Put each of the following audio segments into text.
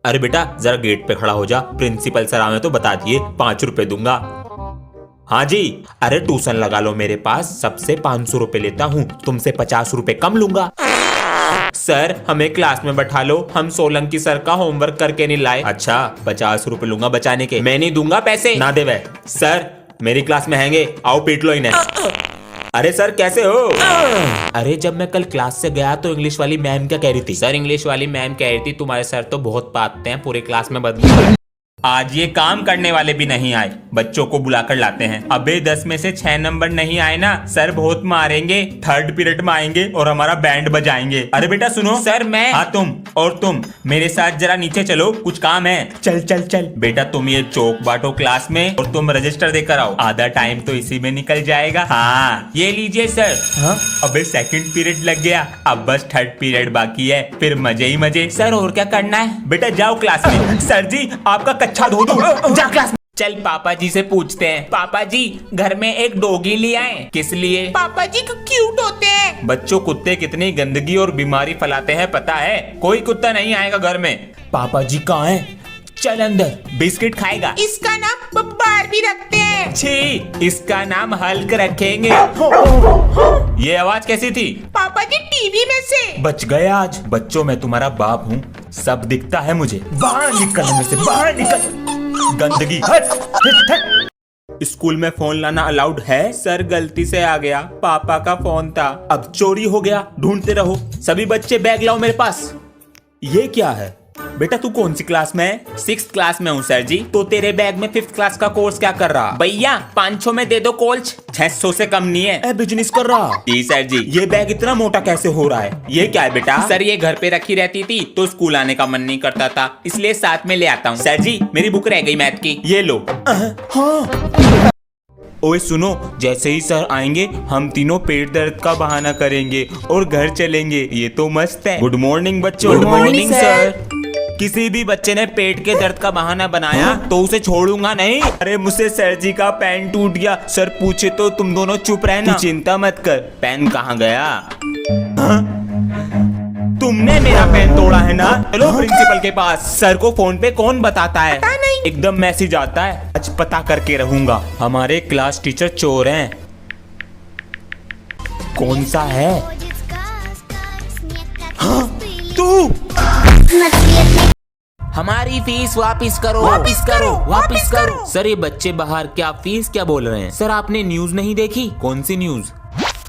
अरे बेटा जरा गेट पे खड़ा हो जा, प्रिंसिपल सर आवे तो बता दिए, 5 रुपए दूंगा। हाँ जी। अरे ट्यूशन लगा लो मेरे पास, सबसे 500 रुपए लेता हूँ, तुमसे 50 रुपए कम लूंगा। सर हमें क्लास में बैठा लो, हम सोलंकी सर का होमवर्क करके नहीं लाए। अच्छा 50 रुपए लूंगा बचाने के, मैं नहीं दूंगा पैसे, ना दे वे। सर मेरी क्लास में हैंगे, आओ पीट लो इन्हें। अरे सर कैसे हो? अरे जब मैं कल क्लास से गया तो इंग्लिश वाली मैम क्या कह रही थी? सर इंग्लिश वाली मैम कह रही थी तुम्हारे सर तो बहुत पाते हैं, पूरे क्लास में बदबू। आज ये काम करने वाले भी नहीं आए, बच्चों को बुलाकर लाते हैं। अबे 10 में से 6 नंबर नहीं आए ना, सर बहुत मारेंगे, थर्ड पीरियड में आएंगे और हमारा बैंड बजाएंगे। अरे बेटा सुनो। सर मैं। हाँ तुम, और तुम मेरे साथ जरा नीचे चलो, कुछ काम है। चल चल चल। बेटा तुम ये चौक बांटो क्लास में और तुम रजिस्टर देकर आओ, आधा टाइम तो इसी में निकल जाएगा। हाँ ये लीजिए सर। हाँ? अबे सेकंड पीरियड लग गया, अब बस थर्ड पीरियड बाकी है, फिर मजे ही मजे। सर और क्या करना है? बेटा जाओ क्लास में। सर जी आपका कच्चा धो दो, जा क्लास में। चल पापा जी से पूछते हैं। पापा जी घर में एक डॉगी ले आए। किस लिए? पापा जी क्यूट होते हैं। बच्चों कुत्ते कितनी गंदगी और बीमारी फैलाते हैं पता है? कोई कुत्ता नहीं आएगा घर में। पापा जी कहाँ हैं? चल अंदर, बिस्किट खाएगा। इसका नाम बारबी रखते हैं। छी, इसका नाम हल्क रखेंगे। ये आवाज कैसी थी? पापा जी टीवी में से। बच गए आज। बच्चों मैं तुम्हारा बाप हूँ, सब दिखता है मुझे। बाहर निकल में से, बाहर निकल। गंदगी हट, हट, हट। स्कूल में फोन लाना अलाउड है? सर गलती से आ गया, पापा का फोन था। अब चोरी हो गया, ढूंढते रहो। सभी बच्चे बैग लाओ मेरे पास। ये क्या है? बेटा तू कौन सी क्लास में है? 6th क्लास में हूँ सर जी। तो तेरे बैग में 5th क्लास का कोर्स क्या कर रहा? भैया 500 में दे दो कोल्च, 600 से कम नहीं है। बिजनेस कर रहा? जी सर जी। ये बैग इतना मोटा कैसे हो रहा है? ये क्या है बेटा? सर ये घर पे रखी रहती थी तो स्कूल आने का मन नहीं करता था, इसलिए साथ में ले आता हूँ। सर जी मेरी बुक रह गई मैथ की, ये लो। हाँ। ओए सुनो, जैसे ही सर आएंगे हम तीनों पेट दर्द का बहाना करेंगे और घर चलेंगे। ये तो मस्त है। गुड मॉर्निंग बच्चों। Good morning sir. किसी भी बच्चे ने पेट के दर्द का बहाना बनाया तो उसे छोड़ूंगा नहीं। अरे मुझसे सर जी का पेन टूट गया, सर पूछे तो तुम दोनों चुप रहना। चिंता मत कर। पेन कहाँ गया? हाँ? तुमने मेरा पेन तोड़ा है ना? चलो प्रिंसिपल के पास। सर को फोन पे कौन बताता है? पता नहीं। एकदम मैसेज आता है, आज पता करके रहूंगा। हमारे क्लास टीचर चोर हैं। कौन सा है? हाँ? तू? हमारी फीस वापस करो, वापस करो, वापस करो। सर ये बच्चे बाहर क्या फीस क्या बोल रहे हैं? सर आपने न्यूज नहीं देखी? कौन सी न्यूज?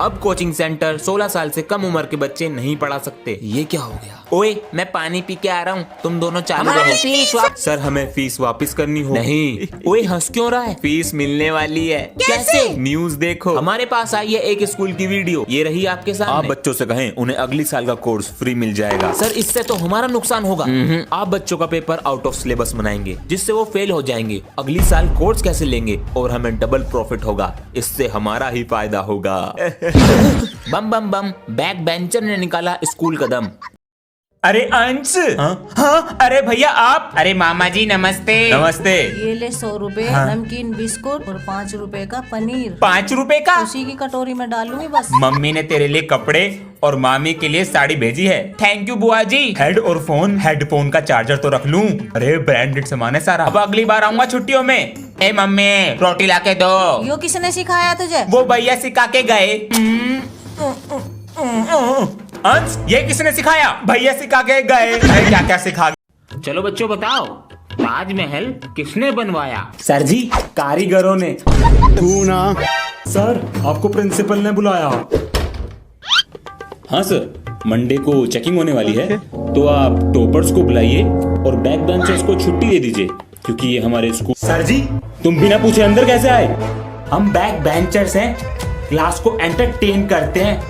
अब कोचिंग सेंटर 16 साल से कम उम्र के बच्चे नहीं पढ़ा सकते। ये क्या हो गया? ओए मैं पानी पी के आ रहा हूँ, तुम दोनों चालू रहो। सर हमें फीस वापस करनी हो। नहीं। ओए हंस क्यों रहा है? फीस मिलने वाली है। कैसे? न्यूज देखो। हमारे पास आई है एक स्कूल की वीडियो, ये रही आपके सामने। आप बच्चों से कहें उन्हें अगली साल का कोर्स फ्री मिल जाएगा। सर इससे तो हमारा नुकसान होगा। आप बच्चों का पेपर आउट ऑफ सिलेबस बनाएंगे जिससे वो फेल हो जाएंगे। अगली साल कोर्स कैसे लेंगे और हमें डबल प्रॉफिट होगा, इससे हमारा ही फायदा होगा। बम बम बम, बैक बेंचर ने निकाला स्कूल कदम। अरे अंश। हाँ? अरे भैया आप। अरे मामा जी नमस्ते। नमस्ते। ये ले 100 रुपए नमकीन बिस्कुट और 5 रुपए का पनीर। 5 रुपए का? उसी की कटोरी में डालूंगी बस। मम्मी ने तेरे लिए कपड़े और मामी के लिए साड़ी भेजी है। थैंक यू बुआ जी। हेड और फोन, हेडफोन का चार्जर तो रख लूं। अरे ब्रांडेड सामान है सारा। अब अगली बार आऊंगा छुट्टियों में। ए मम्मी रोटी ला के दो। यो किसने सिखाया तुझे? वो भैया सिखा के गए। अंश ये किसने सिखाया? भैया सिखा के गए। अरे क्या क्या सिखा? चलो बच्चों बताओ, ताजमहल किसने बनवाया? सर जी कारीगरों ने। तू ना। सर आपको प्रिंसिपल ने बुलाया। हाँ सर, मंडे को चेकिंग होने वाली है तो आप टॉपर्स को बुलाइए और बैक बेंचर्स को छुट्टी दे दीजिए क्योंकि ये हमारे स्कूल। सर जी तुम बिना पूछे अंदर कैसे आए? हम बैक बेंचर्स हैं, क्लास को एंटरटेन करते हैं,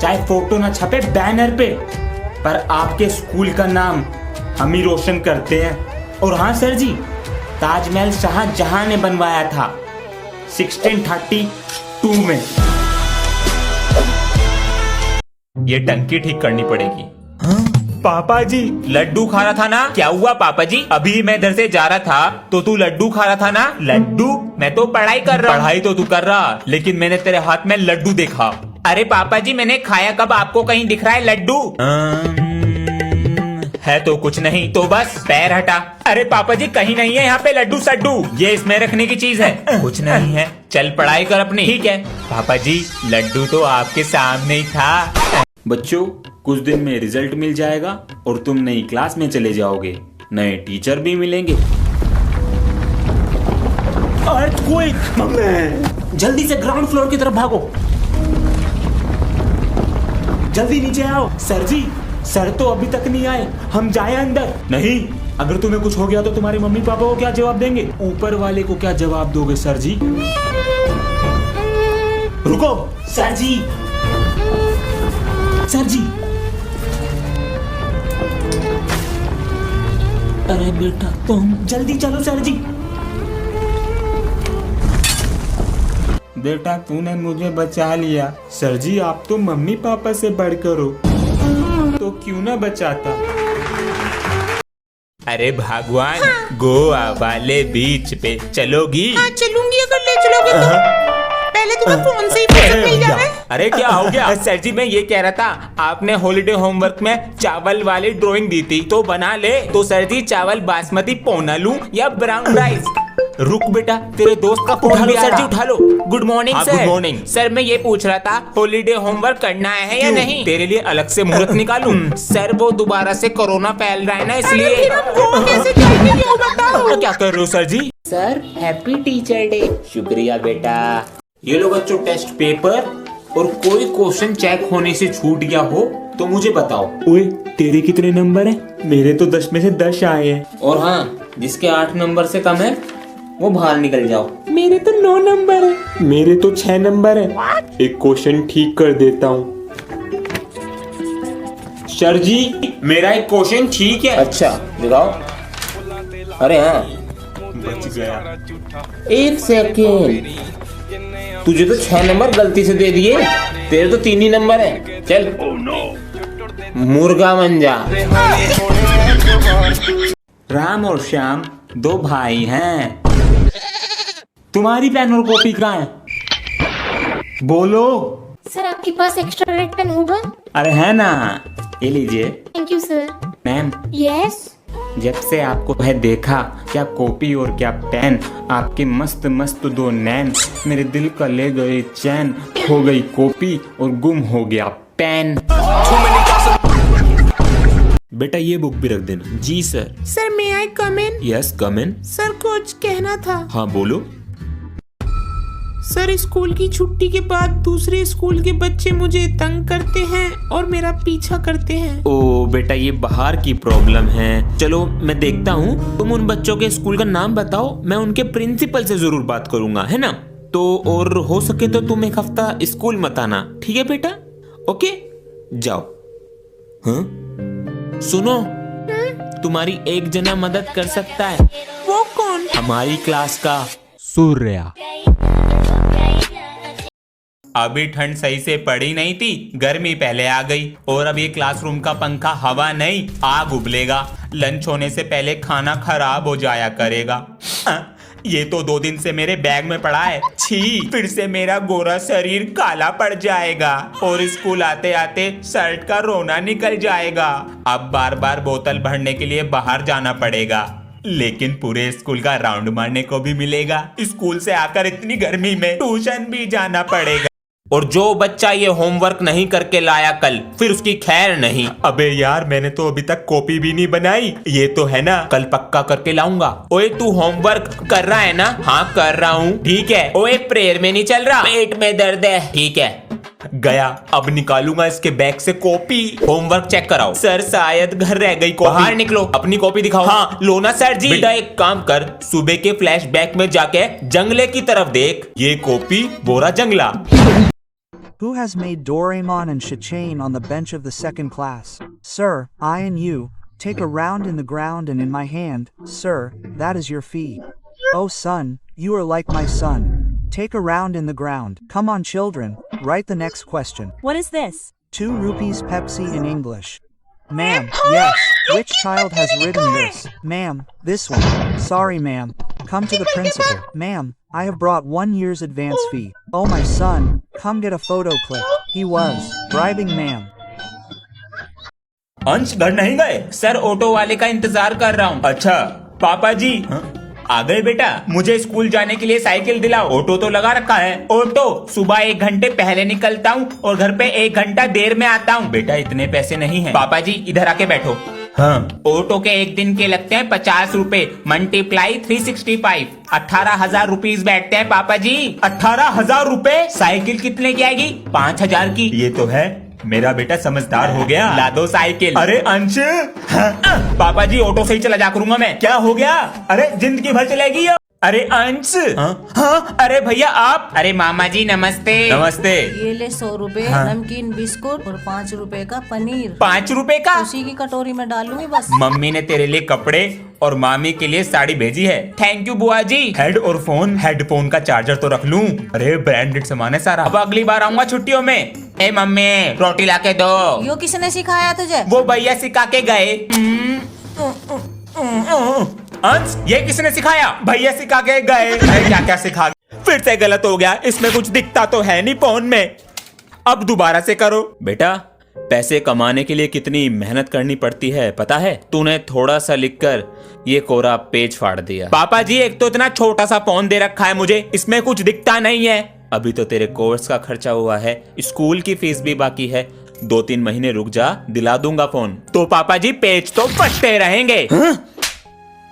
चाहे फोटो ना छपे बैनर पे, पर आपके स्कूल का नाम हम ही रोशन करते हैं। और हाँ सर जी, ताजमहल शाहजहां ने बनवाया था 1632 में। ये टंकी ठीक करनी पड़ेगी। हाँ? पापा जी लड्डू खा रहा था ना? क्या हुआ पापा जी? अभी मैं इधर से जा रहा था तो तू लड्डू खा रहा था ना? लड्डू? मैं तो पढ़ाई कर रहा हूँ। पढ़ाई तो तू कर रहा, लेकिन मैंने तेरे हाथ में लड्डू देखा। अरे पापा जी मैंने खाया कब? आपको कहीं दिख रहा है लड्डू? है तो कुछ नहीं, तो बस पैर हटा। अरे पापा जी कहीं नहीं है यहाँ पे लड्डू सड्डू, ये इसमें रखने की चीज है। कुछ नहीं है, चल पढ़ाई कर अपनी। ठीक है पापा जी, लड्डू तो आपके सामने ही था। बच्चों, कुछ दिन में रिजल्ट मिल जाएगा और तुम नई क्लास में चले जाओगे, नए टीचर भी मिलेंगे। जल्दी से ग्राउंड फ्लोर की तरफ भागो, जल्दी नीचे आओ। सर जी, सर तो अभी तक नहीं आए, हम जाए अंदर? नहीं, अगर तुम्हें कुछ हो गया तो तुम्हारे मम्मी पापा को क्या जवाब देंगे? ऊपर वाले को क्या जवाब दोगे सर जी? रुको सर जी, सर जी। अरे बेटा तुम जल्दी चलो सर जी। बेटा तूने मुझे बचा लिया। सर जी आप तो मम्मी पापा से बढ़कर हो, तो क्यों ना बचाता। अरे भगवान, गोवा वाले बीच पे चलोगी? हाँ चलूंगी, अगर ले चलोगे तो। पहले तुम्हें फोन से ही फुर्सत मिल जाए। अरे क्या हो गया? सर जी मैं ये कह रहा था, आपने हॉलीडे होमवर्क में चावल वाली ड्राइंग दी थी तो बना ले। तो सर जी चावल बासमती पौना लूं या ब्राउन राइस? रुक बेटा, तेरे दोस्त का फोन भी आ रहा। सर जी उठा लो। Good morning sir. Good morning sir, मैं ये पूछ रहा था हॉलीडे होमवर्क करना है या नहीं? तेरे लिए अलग से मुहूर्त निकालूं? सर वो दोबारा से कोरोना फैल रहा है ना, इसलिए। कैसे जाएंगे ये बताओ। क्या कर रहे हो sir ji? Sir happy teacher day. शुक्रिया बेटा। ये लो बच्चों टेस्ट पेपर, और कोई क्वेश्चन चेक होने से छूट गया हो तो मुझे बताओ। ओए तेरे कितने नंबर हैं? मेरे तो 10 में से 10 आए हैं। और हाँ, जिसके 8 नंबर से कम है वो बाहर निकल जाओ। मेरे तो 9 नंबर है। मेरे तो 6 नंबर है। एक क्वेश्चन ठीक कर देता हूँ। सर जी मेरा एक क्वेश्चन ठीक है। अच्छा दिखाओ। अरे हाँ, बच गया। एक सेकेंड, तुझे तो 6 नंबर गलती से दे दिए, तेरे तो 3 ही नंबर है। चल मुर्गा बन जा। राम और श्याम 2 भाई हैं। तुम्हारी पेन और कॉपी कहाँ है? बोलो। सर आपके पास एक्स्ट्रा रेड पेन होगा? अरे है ना, ये लीजिए। Thank you sir. Ma'am yes. जब से आपको है देखा, क्या कॉपी और क्या पेन, आपके मस्त मस्त 2 नैन मेरे दिल का ले गए चैन। खो गई कॉपी और गुम हो गया पेन। बेटा ये बुक भी रख देना। जी सर। सर मे आई कम इन? यस कम इन। सर कुछ कहना था। हाँ बोलो। सर स्कूल की छुट्टी के बाद दूसरे स्कूल के बच्चे मुझे तंग करते हैं और मेरा पीछा करते हैं। ओ बेटा ये बाहर की प्रॉब्लम है, चलो मैं देखता हूँ। तुम उन बच्चों के स्कूल का नाम बताओ, मैं उनके प्रिंसिपल से जरूर बात करूंगा, है ना? तो और हो सके तो तुम एक हफ्ता स्कूल मत आना, ठीक है बेटा? ओके जाओ। हाँ सुनो, तुम्हारी एक जना मदद कर सकता है। वो कौन? हमारी क्लास का सूर्या। अभी ठंड सही से पड़ी नहीं थी, गर्मी पहले आ गई, और अब ये क्लासरूम का पंखा हवा नहीं आग उबलेगा। लंच होने से पहले खाना खराब हो जाया करेगा। ये तो 2 दिन से मेरे बैग में पड़ा है। छी, फिर से मेरा गोरा शरीर काला पड़ जाएगा और स्कूल आते आते शर्ट का रोना निकल जाएगा। अब बार बार बोतल भरने के लिए बाहर जाना पड़ेगा, लेकिन पूरे स्कूल का राउंड मारने को भी मिलेगा। स्कूल से आकर इतनी गर्मी में ट्यूशन भी जाना पड़ेगा। और जो बच्चा ये होमवर्क नहीं करके लाया कल, फिर उसकी खैर नहीं। अबे यार मैंने तो अभी तक कॉपी भी नहीं बनाई। ये तो है ना, कल पक्का करके लाऊंगा। ओए तू होमवर्क कर रहा है ना? हाँ कर रहा हूँ। ठीक है। ओए प्रेयर में नहीं चल रहा? पेट में दर्द है। ठीक है गया, अब निकालूंगा इसके बैग से कॉपी। होमवर्क चेक कराओ। सर शायद घर रह गई कॉपी। बाहर निकलो, अपनी कॉपी दिखाओ। हाँ लो ना सर जी। बेटा एक काम कर, सुबह के फ्लैशबैक में जाके जंगले की तरफ देख, ये कॉपी बोरा जंगला। Who has made Doraemon and Shichain on the bench of the 2nd class? Sir, I and you, take a round in the ground and in my hand, sir, that is your fee. Oh son, you are like my son. Take a round in the ground. Come on children, write the next question. What is this? 2 rupees Pepsi in English. Ma'am, yes, which child has written this? Ma'am, this one. Sorry ma'am, come to the principal. Ma'am, I have brought 1 year's advance fee. Oh my son, come get a photo clip. He was bribing ma'am. अंश घर नहीं गए? Sir auto वाले का इंतजार कर रहा हूँ। अच्छा पापा जी आ गए बेटा? मुझे स्कूल जाने के लिए साइकिल दिलाओ। ऑटो तो लगा रखा है। ऑटो सुबह 1 घंटे पहले निकलता हूँ और घर पे 1 घंटा देर में आता हूँ। बेटा इतने पैसे नहीं है। पापा जी इधर आके बैठो। हाँ ऑटो के 1 दिन के लगते हैं 50 रुपए, मल्टीप्लाई 365, 18,000 रुपीज बैठते हैं पापा जी। 18,000 रुपए? साइकिल कितने की आएगी? 5,000 की। ये तो है, मेरा बेटा समझदार हो गया। ला दो साइकिल। अरे अंश पापा जी ऑटो से ही चला जा करूंगा मैं। क्या हो गया? अरे जिंदगी भर चलेगी ये। अरे अंश हाँ अरे भैया आप। अरे मामा जी नमस्ते। नमस्ते। ये ले 100 रुपए नमकीन बिस्कुट और 5 रुपए का पनीर। 5 रुपए का? उसी की कटोरी में डालूंगी बस। मम्मी ने तेरे लिए कपड़े और मामी के लिए साड़ी भेजी है। थैंक यू बुआ जी। हेड और फोन, हेडफोन का चार्जर तो रख लूं। अरे ब्रांडेड सामान है सारा। अब अगली बार आऊंगा छुट्टियों में। ए मम्मी रोटी ला के दो। यो किसने सिखाया तुझे? वो भैया सिखा के गए। अंश ये किसने सिखाया? भैया सिखा के गए। क्या क्या सिखा? फिर से गलत हो गया। इसमें कुछ दिखता तो है नहीं फोन में। अब दोबारा से करो। बेटा पैसे कमाने के लिए कितनी मेहनत करनी पड़ती है पता है? तूने थोड़ा सा लिखकर ये कोरा पेज फाड़ दिया। पापा जी एक तो इतना छोटा सा फोन दे रखा है मुझे, इसमें कुछ दिखता नहीं है। अभी तो तेरे कोर्स का खर्चा हुआ है, स्कूल की फीस भी बाकी है। 2-3 महीने रुक जा, दिला दूंगा फोन। तो पापा जी पेज तो फटते रहेंगे।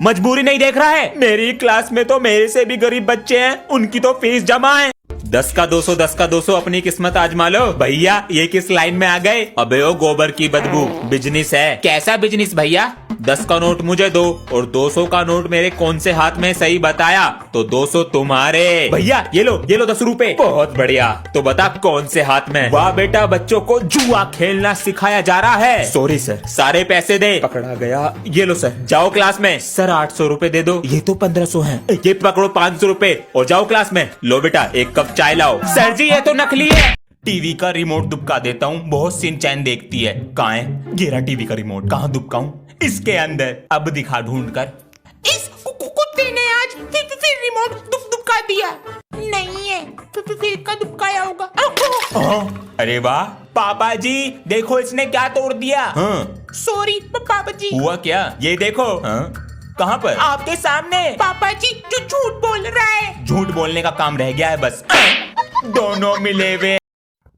मजबूरी नहीं देख रहा है? मेरी क्लास में तो मेरे से भी गरीब बच्चे हैं, उनकी तो फीस जमा है। 10 का 200, 10 का 200 अपनी किस्मत आजमा लो। भैया ये किस लाइन में आ गए? अबे ओ गोबर की बदबू, बिजनेस है। कैसा बिजनेस भैया? 10 का नोट मुझे दो और 200 का नोट मेरे कौन से हाथ में? सही बताया तो 200 तुम्हारे। भैया ये लो 10 रुपए। बहुत बढ़िया, तो बता कौन से हाथ में? वाह बेटा बच्चों को जुआ खेलना सिखाया जा रहा है। सॉरी सर, सारे पैसे दे। पकड़ा गया। ये लो सर, जाओ क्लास में। सर 800 रुपए दे दो। ये तो 1500 है। ये पकड़ो 500 रुपए और जाओ क्लास में। लो बेटा 1 कप चाय लाओ। सर जी ये तो नकली है। टीवी का रिमोट दुबका देता हूँ, बहुत सिंचैन देखती है। कहाँ है? घेरा टीवी का रिमोट कहाँ दुबकाऊं? इसके अंदर। अब दिखा ढूंढ कर। इस कुत्ते ने आज फिर रिमोट दुबका दिया। नहीं है, फिर का दुबकाया होगा। अरे वाह पापा जी देखो इसने क्या तोड़ दिया। सॉरी पापा जी। हुआ क्या? ये देखो। कहाँ पर? आपके सामने। पापा जी जो झूठ बोल रहा है। झूठ बोलने का काम रह गया है बस। दोनों मिले हुए।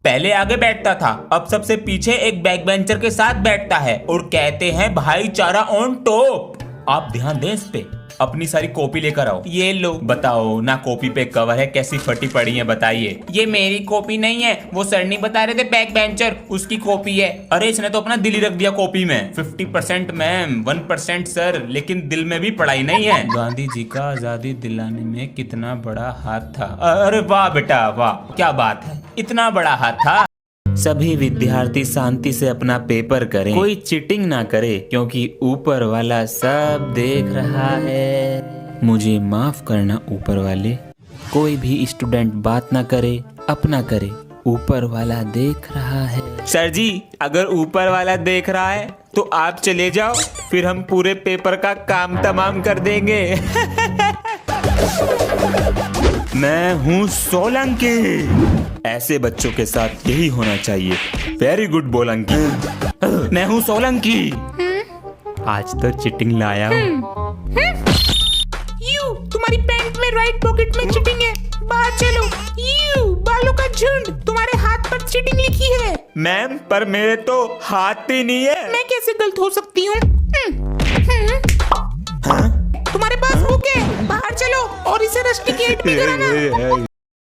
पहले आगे बैठता था, अब सबसे पीछे एक बैक बेंचर के साथ बैठता है और कहते हैं भाईचारा ऑन टॉप। आप ध्यान दें इस पे। अपनी सारी कॉपी लेकर आओ। ये लो। बताओ ना कॉपी पे कवर है, कैसी फटी पड़ी है बताइए। ये मेरी कॉपी नहीं है, वो सर नहीं बता रहे थे बैक बेंचर, उसकी कॉपी है। अरे इसने तो अपना दिल ही रख दिया कॉपी में। 50% मैम, 1% सर, लेकिन दिल में भी पढ़ाई नहीं है। गांधी जी का आजादी दिलाने में कितना बड़ा हाथ था। अरे वाह बेटा वाह, क्या बात है, इतना बड़ा हाथ था। सभी विद्यार्थी शांति से अपना पेपर करें, कोई चीटिंग ना करे क्योंकि ऊपर वाला सब देख रहा है। मुझे माफ करना ऊपर वाले, कोई भी स्टूडेंट बात ना करे, अपना करे, ऊपर वाला देख रहा है। सर जी अगर ऊपर वाला देख रहा है तो आप चले जाओ, फिर हम पूरे पेपर का काम तमाम कर देंगे। मैं हूँ सोलंकी। ऐसे बच्चों के साथ यही होना चाहिए। वेरी गुड बोलंकी। मैं हूँ सोलंकी। आज तो चिटिंग लाया हूँ। यू तुम्हारी पैंट में राइट पॉकेट में चिटिंग है, बाहर चलो। यू बालों का झुंड, तुम्हारे हाथ पर चिटिंग लिखी है। मैम पर मेरे तो हाथ ही नहीं है। मैं कैसे गलत हो सकती हूँ? तुम्हारे पास बुक है, बाहर चलो और इसे रस्टिकेट भी कराना।